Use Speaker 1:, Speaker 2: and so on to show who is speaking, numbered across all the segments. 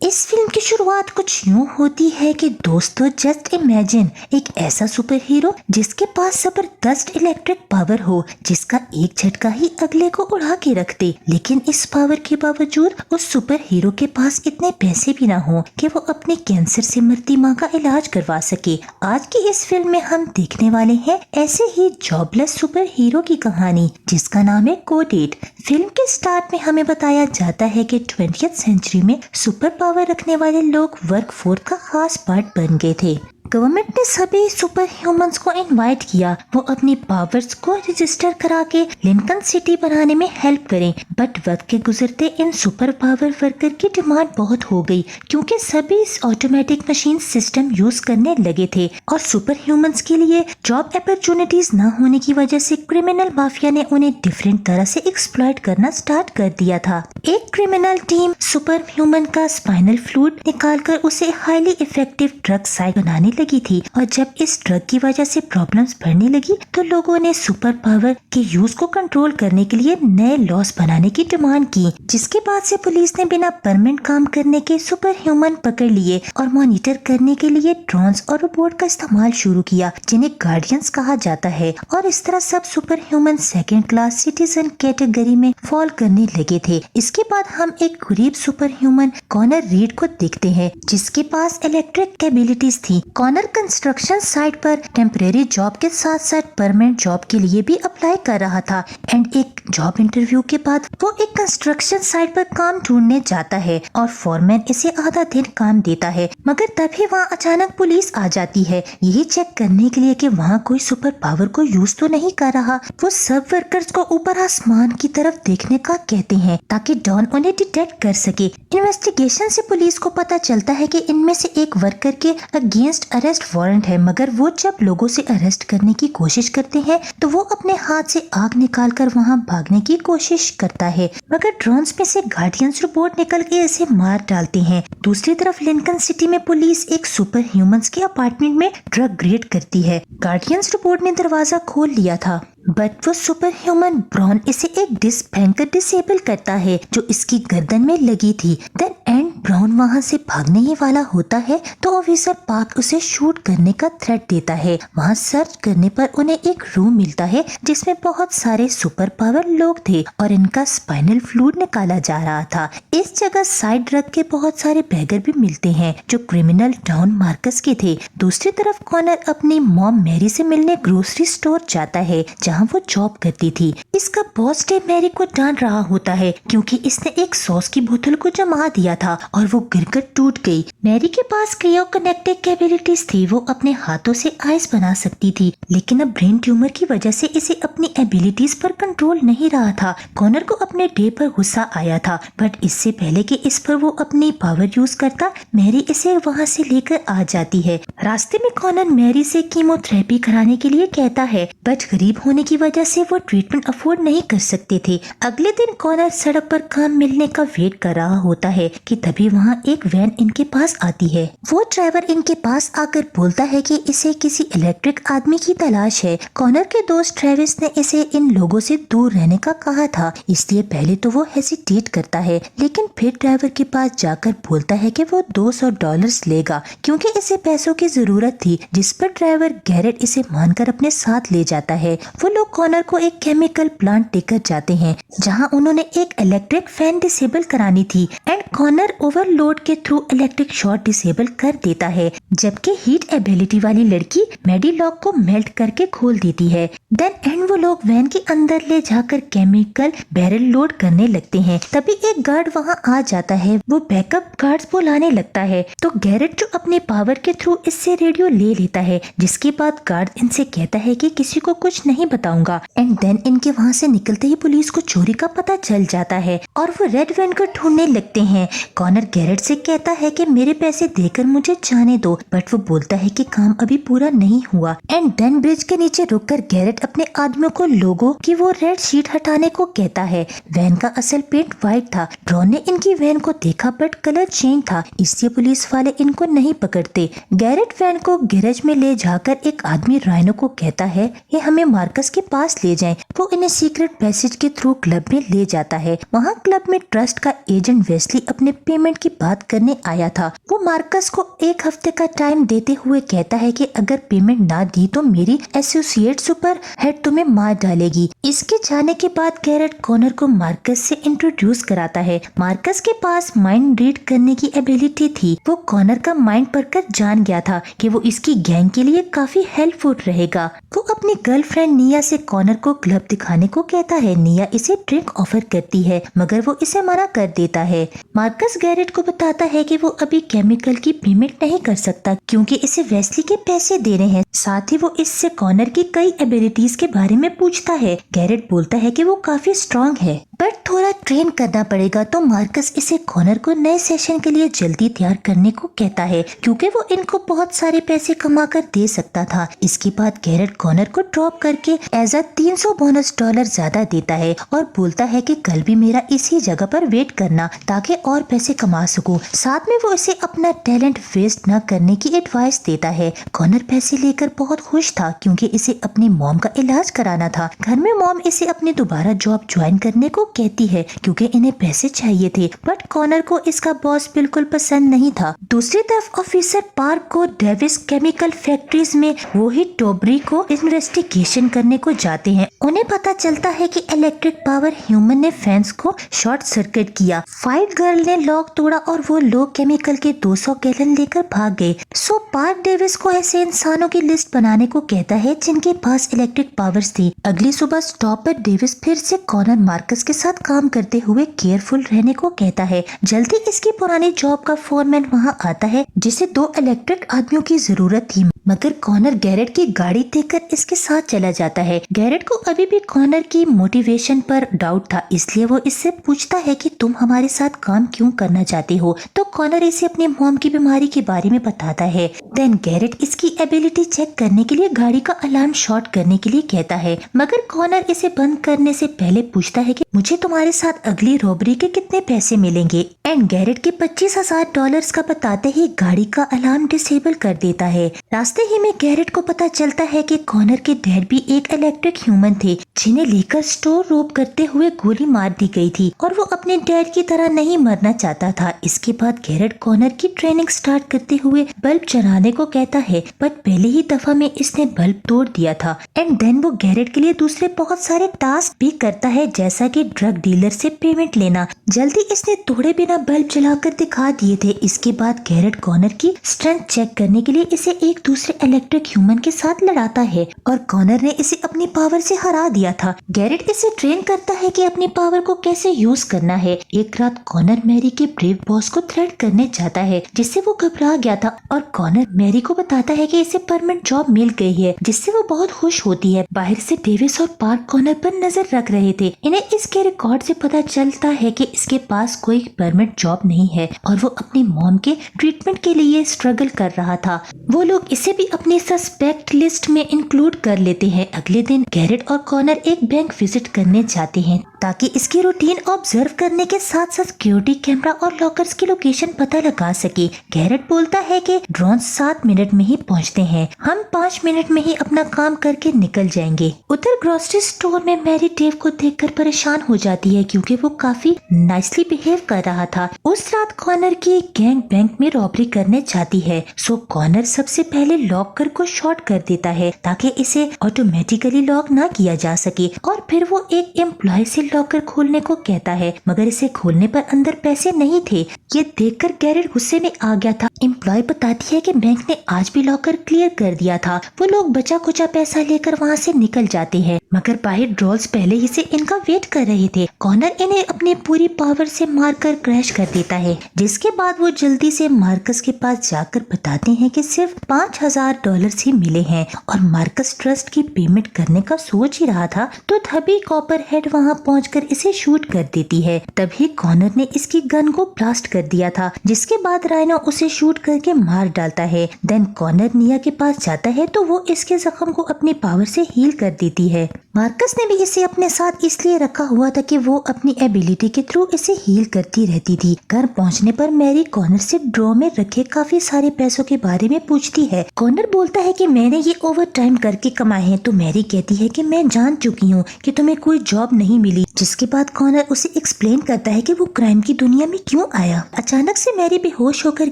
Speaker 1: इस फिल्म की शुरुआत कुछ यूं होती है कि दोस्तों जस्ट इमेजिन एक ऐसा सुपर हीरो जिसके पास जबरदस्त इलेक्ट्रिक पावर हो, जिसका एक झटका ही अगले को उड़ा के रख दे। लेकिन इस पावर के बावजूद उस सुपर हीरो के पास इतने पैसे भी ना हो कि वो अपने कैंसर से मरती माँ का इलाज करवा सके। आज की इस फिल्म में हम देखने वाले हैं ऐसे ही जॉबलेस सुपर हीरो की कहानी जिसका नाम है कोडेड। फिल्म के स्टार्ट में हमें बताया जाता है कि 20th सेंचुरी में सुपर पावर रखने वाले लोग वर्कफोर्स का खास पार्ट बन गए थे। गवर्नमेंट ने सभी सुपर ह्यूमंस को इनवाइट किया वो अपनी पावर्स को रजिस्टर करा के लिंकन सिटी बनाने में हेल्प करें। बट वक्त के गुजरते इन सुपर पावर वर्कर की डिमांड बहुत हो गई क्योंकि सभी इस ऑटोमेटिक मशीन सिस्टम यूज करने लगे थे और सुपर ह्यूमंस के लिए जॉब अपॉर्चुनिटीज न होने की वजह से क्रिमिनल माफिया ने उन्हें डिफरेंट तरह से एक्सप्लॉइट करना स्टार्ट कर दिया था। एक क्रिमिनल टीम सुपर ह्यूमन का स्पाइनल फ्लूइड निकालकर उसे हाईली इफेक्टिव ड्रग साइड बनाने लगी थी और जब इस ड्रग की वजह से प्रॉब्लम्स बढ़ने लगी तो लोगों ने सुपर पावर के यूज को कंट्रोल करने के लिए नए लॉस बनाने की डिमांड की, जिसके बाद से पुलिस ने बिना परमानेंट काम करने के सुपर ह्यूमन पकड़ लिए और मॉनिटर करने के लिए ड्रोन्स और रोबोट का इस्तेमाल शुरू किया जिन्हें गार्डियंस कहा जाता है। और इस तरह सब super human second class citizen category में फॉल करने लगे थे। इसके बाद हम एक गरीब सुपर ह्यूमन कॉनर रीड को देखते हैं जिसके पास इलेक्ट्रिक एबिलिटीज थी। कॉनर कंस्ट्रक्शन साइट पर टेम्परेरी जॉब के साथ साथ परमानेंट जॉब के लिए भी अप्लाई कर रहा था एंड एक जॉब इंटरव्यू के बाद वो एक कंस्ट्रक्शन साइट पर काम ढूंढने जाता है और फॉरमैन इसे आधा दिन काम देता है। मगर तभी वहाँ अचानक पुलिस आ जाती है यही चेक करने के लिए कि वहाँ कोई सुपर पावर को यूज तो नहीं कर रहा। वो सब वर्कर्स को ऊपर आसमान की तरफ देखने का कहते हैं ताकि डॉन उन्हें डिटेक्ट कर सके। इन्वेस्टिगेशन से पुलिस को पता चलता है कि इनमें से एक वर्कर के अगेंस्ट अरेस्ट वारंट है, मगर वो जब लोगों से अरेस्ट करने की कोशिश करते हैं तो वो अपने हाथ से आग निकालकर वहां भागने की कोशिश करता है, मगर ड्रोन्स में से गार्डियंस रोबोट निकल के इसे मार डालते हैं। दूसरी तरफ लिंकन सिटी में पुलिस एक सुपर ह्यूमंस के अपार्टमेंट में ड्रग ग्रेड करती है। गार्डियंस रोबोट ने दरवाजा खोल लिया था बट वो सुपर ह्यूमन ब्रॉन इसे एक डिस्क फेंककर डिसेबल करता है जो इसकी गर्दन में लगी थी। देन एंड ब्राउन वहाँ से भागने ही वाला होता है तो ऑफिसर पार्क उसे शूट करने का थ्रेट देता है। वहाँ सर्च करने पर उन्हें एक रूम मिलता है जिसमें बहुत सारे सुपर पावर लोग थे और इनका स्पाइनल फ्लूइड निकाला जा रहा था। इस जगह साइड ड्रग के बहुत सारे बैगर भी मिलते हैं जो क्रिमिनल डॉन मार्कस के थे। दूसरी तरफ कॉनर अपनी मॉम मैरी से मिलने ग्रोसरी स्टोर जाता है जहाँ वो जॉब करती थी। इसका बॉस डे मैरी को डांट रहा होता है क्योंकि इसने एक सॉस की बोतल को जमा दिया था और वो गिरकर टूट गई। मैरी के पास क्रियो कनेक्टिव कैपेबिलिटीज थी, वो अपने हाथों से आइस बना सकती थी लेकिन अब ब्रेन ट्यूमर की वजह से इसे अपनी एबिलिटीज पर कंट्रोल नहीं रहा था। कॉनर को अपने डे पर गुस्सा आया था बट इससे पहले कि इस पर वो अपनी पावर यूज करता मैरी इसे वहाँ से लेकर आ जाती है। रास्ते में कॉनर मैरी से कीमोथेरेपी कराने के लिए कहता है बट गरीब होने की वजह से वो ट्रीटमेंट अफोर्ड नहीं कर सकते थे। अगले दिन कॉनर सड़क पर काम मिलने का वेट कर रहा होता है कि तभी वहाँ एक वैन इनके पास आती है। वो ड्राइवर इनके पास आकर बोलता है कि इसे किसी इलेक्ट्रिक आदमी की तलाश है। कॉनर के दोस्त ट्रेविस ने इसे इन लोगों से दूर रहने का कहा था, इसलिए पहले तो वो हेसिटेट करता है लेकिन फिर ड्राइवर के पास जाकर बोलता है कि वो $200 लेगा क्योंकि इसे पैसों की जरूरत थी, जिस पर ड्राइवर गैरेट इसे मानकर अपने साथ ले जाता है। वो लोग कॉनर को एक केमिकल प्लांट लेकर जाते हैं जहां उन्होंने एक इलेक्ट्रिक फैन डिसेबल करानी थी एंड कॉनर ओवरलोड के थ्रू इलेक्ट्रिक शॉर्ट डिसेबल कर देता है जबकि हीट एबिलिटी वाली लड़की मेडी लॉक को मेल्ट करके खोल देती है। देन एंड वो लोग वैन के अंदर ले जाकर केमिकल बैरल लोड करने लगते हैं। तभी एक गार्ड वहां आ जाता है, वो बैकअप गार्ड्स बुलाने लगता है तो गैरेट जो अपने पावर के थ्रू इससे रेडियो ले लेता है, जिसके बाद गार्ड इनसे कहता है कि किसी को कुछ नहीं बताऊंगा एंड देन इनके वहाँ से निकलते ही पुलिस को चोरी का पता चल जाता है और वो रेड वैन को ढूंढने लगते हैं। कॉनर गैरेट से कहता है कि मेरे पैसे देकर मुझे जाने दो बट वो बोलता है कि काम अभी पूरा नहीं हुआ एंड देन ब्रिज के नीचे रुककर गैरेट अपने आदमियों को लोगों की वो रेड शीट हटाने को कहता है। वैन का असल पेंट व्हाइट था। ड्रोन ने इनकी वैन को देखा बट कलर चेंज था, इसलिए पुलिस वाले इनको नहीं पकड़ते। गैरेट वैन को गैरेज में ले जाकर एक आदमी राइनो को कहता है ये हमें मार्कस के पास ले जाएं। वो इन्हें सीक्रेट पैसेज के थ्रू क्लब में ले जाता है। वहाँ क्लब में ट्रस्ट का एजेंट वेस्ली अपने पेमेंट पेमेंट की बात करने आया था। वो मार्कस को 1 हफ्ते का टाइम देते हुए कहता है कि अगर पेमेंट ना दी तो मेरी एसोसिएट सुपर हेड तुम्हें मार डालेगी। इसके जाने के बाद गैरेट कॉनर को मार्कस से इंट्रोड्यूस कराता है। मार्कस के पास माइंड रीड करने की एबिलिटी थी। वो कॉनर का माइंड पढ़कर जान गया था कि वो इसकी गैंग के लिए काफी हेल्पफुल रहेगा। वो अपनी गर्लफ्रेंड निया से कॉनर को क्लब दिखाने को कहता है। निया इसे ड्रिंक ऑफर करती है मगर वो इसे मना कर देता है। मार्कस गैरेट को बताता है कि वो अभी केमिकल की पेमेंट नहीं कर सकता क्योंकि इसे वेस्ली के पैसे देने हैं। साथ ही वो इससे कॉनर की कई एबिलिटीज के बारे में पूछता है। गैरेट बोलता है कि वो काफी स्ट्रॉन्ग है बट थोड़ा ट्रेन करना पड़ेगा, तो मार्कस इसे कॉनर को नए सेशन के लिए जल्दी तैयार करने को कहता है क्योंकि वो इनको बहुत सारे पैसे कमा कर दे सकता था। इसके बाद गैरेट कॉनर को ड्रॉप करके एज अ $300 बोनस ज्यादा देता है और बोलता है कि कल भी मेरा इसी जगह पर वेट करना ताकि और पैसे कमा सकूं। साथ में वो इसे अपना टैलेंट वेस्ट न करने की एडवाइस देता है। कॉनर पैसे लेकर बहुत खुश था क्योंकि इसे अपनी मॉम का इलाज कराना था। घर में मॉम इसे अपनी दोबारा जॉब ज्वाइन करने को कहती है क्योंकि इन्हें पैसे चाहिए थे बट कॉनर को इसका बॉस बिल्कुल पसंद नहीं था। दूसरी तरफ ऑफिसर पार्क को डेविस केमिकल फैक्ट्रीज में वो ही टोबरी को इन्वेस्टिगेशन करने को जाते हैं। उन्हें पता चलता है कि इलेक्ट्रिक पावर ह्यूमन ने फैंस को शॉर्ट सर्किट किया। फाइट गर्ल ने लॉक तोड़ा और वो लोग केमिकल के 200 गैलन लेकर भाग गए। सो पार्क डेविस को ऐसे इंसानों की लिस्ट बनाने को कहता है जिनके पास इलेक्ट्रिक पावर्स थी। अगली सुबह स्टॉप पर डेविस फिर से कॉनर मार्कस के साथ काम करते हुए केयरफुल रहने को कहता है। जल्दी इसकी पुरानी जॉब का फोरमैन वहाँ आता है जिसे 2 इलेक्ट्रिक आदमियों की जरूरत थी मगर कॉनर गैरेट की गाड़ी देखकर इसके साथ चला जाता है। गैरेट को अभी भी कॉनर की मोटिवेशन पर डाउट था इसलिए वो इससे पूछता है कि तुम हमारे साथ काम क्यों करना चाहते हो, तो कॉनर इसे अपनी मॉम की बीमारी के बारे में बताता है। देन गैरेट इसकी एबिलिटी चेक करने के लिए गाड़ी का अलार्म शॉर्ट करने के लिए कहता है मगर कॉनर इसे बंद करने से पहले पूछता है कि मुझे तुम्हारे साथ अगली रॉबरी के कितने पैसे मिलेंगे। एंड गैरेट के $25,000 का बताते ही गाड़ी का अलार्म डिसेबल कर देता है। रास्ते ही में गैरेट को पता चलता है कि कॉनर के डैड भी एक इलेक्ट्रिक ह्यूमन थे जिन्हें लेकर स्टोर रोब करते हुए गोली मार दी गई थी और वो अपने डैड की तरह नहीं मरना चाहता था। इसके बाद गैरेट कॉनर की ट्रेनिंग स्टार्ट करते हुए बल्ब चलाने को कहता है बट पहले ही दफा में इसने बल्ब तोड़ दिया था। एंड देन वो गैरेट के लिए दूसरे बहुत सारे टास्क भी करता है जैसा कि ड्रग डीलर से पेमेंट लेना। जल्दी इसने तोड़े बिना बल्ब जलाकर दिखा दिए थे। इसके बाद गैरेट कॉनर की स्ट्रेंथ चेक करने के लिए इसे एक दूसरे इलेक्ट्रिक ह्यूमन के साथ लड़ाता है और कॉनर ने इसे अपनी पावर से हरा दिया था। गैरेट इसे ट्रेन करता है कि अपनी पावर को कैसे यूज करना है। एक रात कॉनर मैरी के ब्रेव बॉस को थ्रेट करने जाता है जिससे वो घबरा गया था और कॉनर मैरी को बताता है कि इसे परमानेंट जॉब मिल गई है जिससे वो बहुत खुश होती है। बाहर से डेविस और पार्क कॉनर पर नजर रख रहे थे। इन्हें इसके रिकॉर्ड से पता चलता है कि इसके पास कोई परमानेंट जॉब नहीं है और वो अपनी मॉम के ट्रीटमेंट के लिए स्ट्रगल कर रहा था। वो लोग इसे भी अपनी सस्पेक्ट लिस्ट में इंक्लूड कर लेते हैं। अगले दिन गैरेट और कॉनर एक बैंक विजिट करने जाते हैं ताकि इसकी रूटीन ऑब्जर्व करने के साथ साथ सिक्योरिटी कैमरा और लॉकर्स की लोकेशन पता लगा सके। गैरेट बोलता है कि ड्रोन 7 मिनट में ही पहुंचते हैं, हम 5 मिनट में ही अपना काम करके निकल जाएंगे। उधर ग्रोसरी स्टोर में मैरी डेव को देखकर परेशान हो जाती है क्योंकि वो काफी नाइसली बिहेव कर रहा था। उस रात कॉनर की गैंग बैंक में रॉबरी करने जाती है। सो कॉनर सबसे पहले लॉकर को शॉर्ट कर देता है ताकि इसे ऑटोमेटिकली लॉक ना किया जा सके और फिर वो एक एम्प्लॉय से लॉकर खोलने को कहता है मगर इसे खोलने पर अंदर पैसे नहीं थे। ये देखकर गैरेट गुस्से में आ गया था। एम्प्लॉय बताती है कि बैंक ने आज भी लॉकर क्लियर कर दिया था। वो लोग बचा कुचा पैसा लेकर वहाँ से निकल जाते हैं मगर बाहर ड्रॉल्स पहले ही से इनका वेट कर रहे थे। कॉनर इन्हें अपनी पूरी पावर से मारकर क्रैश कर देता है जिसके बाद वो जल्दी से मार्कस के पास जाकर बताते हैं कि सिर्फ $5,000 ही मिले हैं और मार्कस ट्रस्ट की पेमेंट करने का सोच ही रहा था तो तभी कॉपर हेड वहाँ पहुंचकर इसे शूट कर देती है। तभी कॉनर ने इसकी गन को ब्लास्ट कर दिया था जिसके बाद राइनो उसे शूट करके मार डालता है। देन कॉनर निया के पास जाता है तो वो इसके जख्म को अपनी पावर से हील कर देती है। मार्कस ने भी इसे अपने साथ इसलिए रखा हुआ था कि वो अपनी एबिलिटी के थ्रू इसे हील करती रहती थी। घर पहुंचने पर मैरी कॉनर से ड्रॉ में रखे काफी सारे पैसों के बारे में पूछती है। कॉनर बोलता है कि मैंने ये ओवर टाइम करके कमाए हैं। तो मैरी कहती है कि मैं जान चुकी हूँ कि तुम्हें कोई जॉब नहीं मिली। जिसके बाद कॉनर उसे एक्सप्लेन करता है कि वो क्राइम की दुनिया में क्यों आया। अचानक से मैरी बेहोश होकर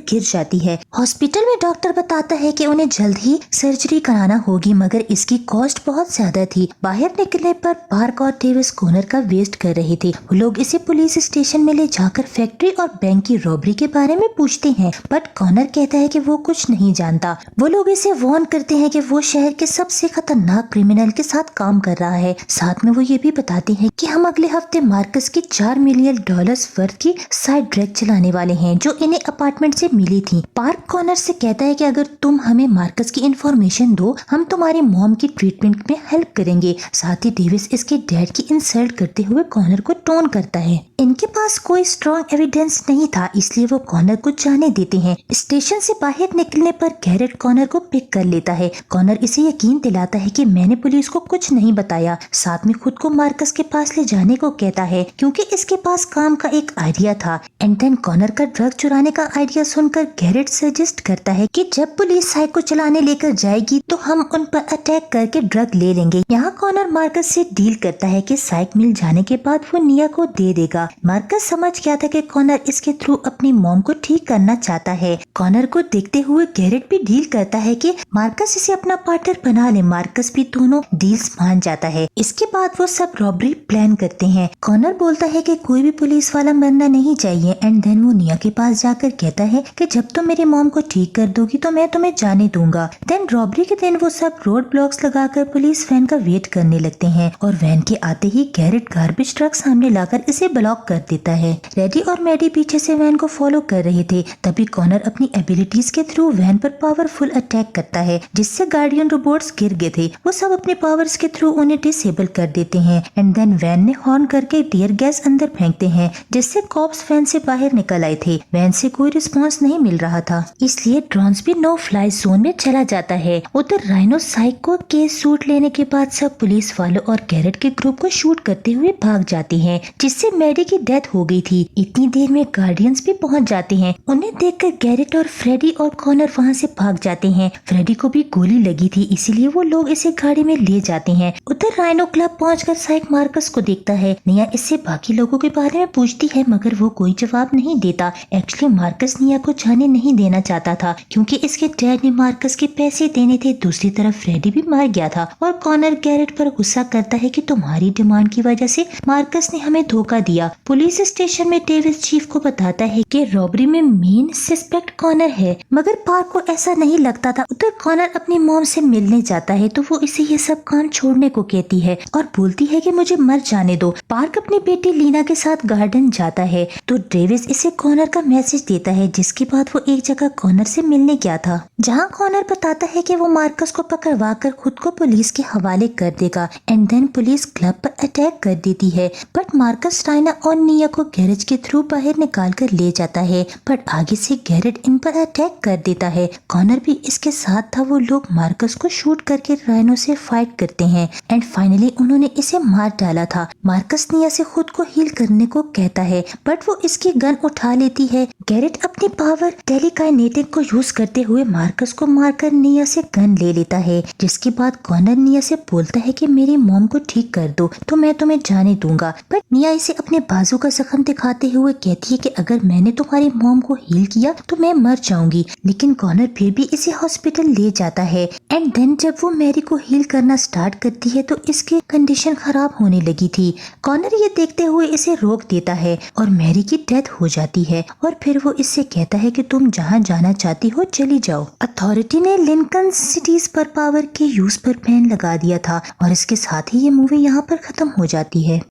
Speaker 1: गिर जाती है। हॉस्पिटल में डॉक्टर बताता है कि उन्हें जल्द ही सर्जरी कराना होगी, मगर इसकी कॉस्ट बहुत ज्यादा थी। बाहर निकलने पर पार्क और डेविस कॉनर का वेस्ट कर रहे थे। वो लोग इसे पुलिस स्टेशन में ले जाकर फैक्ट्री और बैंक की रॉबरी के बारे में पूछते हैं, बट कॉनर कहता है कि वो कुछ नहीं जानता। वो लोग इसे वार्न करते हैं कि वो शहर के सबसे खतरनाक क्रिमिनल के साथ काम कर रहा है। साथ में वो ये भी बताते हैं कि हम अगले हफ्ते मार्कस की $4 मिलियन वर्थ की साइड ड्रग चलाने वाले हैं जो इन्हें अपार्टमेंट से मिली थी। पार्क कॉनर से कहता है कि अगर तुम हमें मार्कस की इंफॉर्मेशन दो, हम तुम्हारी मॉम की ट्रीटमेंट में हेल्प करेंगे। साथ ही डेविस इसके डैड की इंसल्ट करते हुए कॉनर को टोन करता है। इनके पास कोई स्ट्रॉन्ग एविडेंस नहीं था, इसलिए वो कॉनर को जाने देते हैं। स्टेशन से बाहर निकलने पर गैरेट कॉनर को पिक कर लेता है। कॉनर इसे यकीन दिलाता है कि मैंने पुलिस को कुछ नहीं बताया। साथ में खुद को मार्कस के पास ले जाने को कहता है क्योंकि इसके पास काम का एक आइडिया था। एंड देन कॉनर का ड्रग चुराने का आइडिया सुनकर गैरेट सजेस्ट करता है कि जब पुलिस साइक को चलाने लेकर जाएगी तो हम उन पर अटैक करके ड्रग ले लेंगे। यहाँ कॉनर मार्कस से डील करता है कि साइक मिल जाने के बाद वो निया को दे देगा। मार्कस समझ गया था कि कॉनर इसके थ्रू अपनी मॉम को ठीक करना चाहता है। कॉनर को देखते हुए गैरेट भी डील करता है कि मार्कस इसे अपना पार्टनर बना ले। मार्कस भी दोनों डील्स मान जाता है। इसके बाद वो सब रॉबरी प्लान करते हैं। कॉनर बोलता है कि कोई भी पुलिस वाला मरना नहीं चाहिए। एंड देन वो निया के पास जाकर कहता है कि जब तुम मेरी मॉम को ठीक कर दोगी तो मैं तुम्हें जाने दूंगा। देन रॉबरी के दिन वो सब रोड ब्लॉक्स लगाकर पुलिस वैन का वेट करने लगते हैं और वैन के आते ही गैरेट गार्बेज ट्रक सामने लाकर इसे ब्लॉक कर देता है। रेडी और मैडी पीछे से वैन को फॉलो कर रहे थे। तभी कॉनर अपनी एबिलिटीज के थ्रू वैन पर पावरफुल अटैक करता है जिससे गार्डियन रोबोट्स गिर गए थे। वो सब अपने पावर्स के थ्रू उन्हें डिसेबल कर देते हैं। एंड देन वैन ने हॉर्न करके टियर गैस अंदर फेंकते हैं जिससे कॉप्स वैन से बाहर निकल आए थे। वैन से कोई रिस्पॉन्स नहीं मिल रहा था, इसलिए ड्रोन्स भी नो फ्लाई जोन में चला जाता है। उधर राइनो साइको के सूट लेने के बाद सब पुलिस वालों और गैरेट के ग्रुप को शूट करते हुए भाग जाते हैं जिससे मैडी की डेथ हो गई थी। इतनी देर में गार्डियंस भी पहुंच जाते हैं। उन्हें देखकर गैरेट और फ्रेडी और कॉनर वहां से भाग जाते हैं। फ्रेडी को भी गोली लगी थी, इसीलिए वो लोग इसे गाड़ी में ले जाते हैं। उधर राइनो क्लब पहुंचकर साइक मार्कस को देखता है। निया इससे बाकी लोगों के बारे में पूछती है मगर वो कोई जवाब नहीं देता। एक्चुअली मार्कस निया को जाने नहीं देना चाहता था क्योंकि इसके डैड ने मार्कस के पैसे देने थे। दूसरी तरफ फ्रेडी भी मार गया था और कॉनर गैरेट पर गुस्सा करता है कि तुम्हारी डिमांड की वजह से मार्कस ने हमें धोखा दिया। पुलिस स्टेशन में डेविस चीफ को बताता है कि रॉबरी में मेन सस्पेक्ट कॉनर है, मगर पार्क को ऐसा नहीं लगता था। उधर कॉनर अपनी मॉम से मिलने जाता है तो वो इसे ये सब काम छोड़ने को कहती है और बोलती है कि मुझे मर जाने दो। पार्क अपनी बेटी लीना के साथ गार्डन जाता है तो डेविस इसे कॉनर का मैसेज देता है जिसके बाद वो एक जगह कॉनर से मिलने गया था जहाँ कॉनर बताता है कि वो मार्कस को पकड़वा कर खुद को पुलिस के हवाले कर देगा। एंड देन पुलिस क्लब पर अटैक कर देती है बट मार्कस राइना और निया को गैरेज के थ्रू बाहर निकाल कर ले जाता है, बट आगे से गैरेट इन पर अटैक कर देता है। कॉनर भी इसके साथ था। वो लोग मार्कस को शूट करके राइनो से फाइट करते हैं एंड फाइनली उन्होंने इसे मार डाला था। मार्कस निया से खुद को हील करने को कहता है बट वो इसकी गन उठा लेती है। गैरेट अपनी पावर टेलीकाइनेटिक को यूज करते हुए मार्कस को मारकर निया से गन ले लेता है, जिसके बाद कॉनर निया से बोलता है कि मेरी मॉम को ठीक कर दो तो मैं तुम्हें जाने दूंगा। बट निया इसे अपने बाजू का जख्म दिखाते हुए कहती है कि अगर मैंने तुम्हारी मॉम को हील किया तो मैं मर जाऊंगी, लेकिन कॉनर फिर भी इसे हॉस्पिटल ले जाता है। एंड देन जब वो मैरी को हील करना स्टार्ट करती है तो इसकी कंडीशन खराब होने लगी थी। कॉनर ये देखते हुए इसे रोक देता है और मैरी की डेथ हो जाती है और फिर वो इससे कहता है कि तुम जहाँ जाना चाहती हो चली जाओ। अथॉरिटी ने लिंकन सिटीज पर पावर के यूज पर बैन लगा दिया था और इसके साथ ही ये मूवी यहाँ पर खत्म हो जाती है।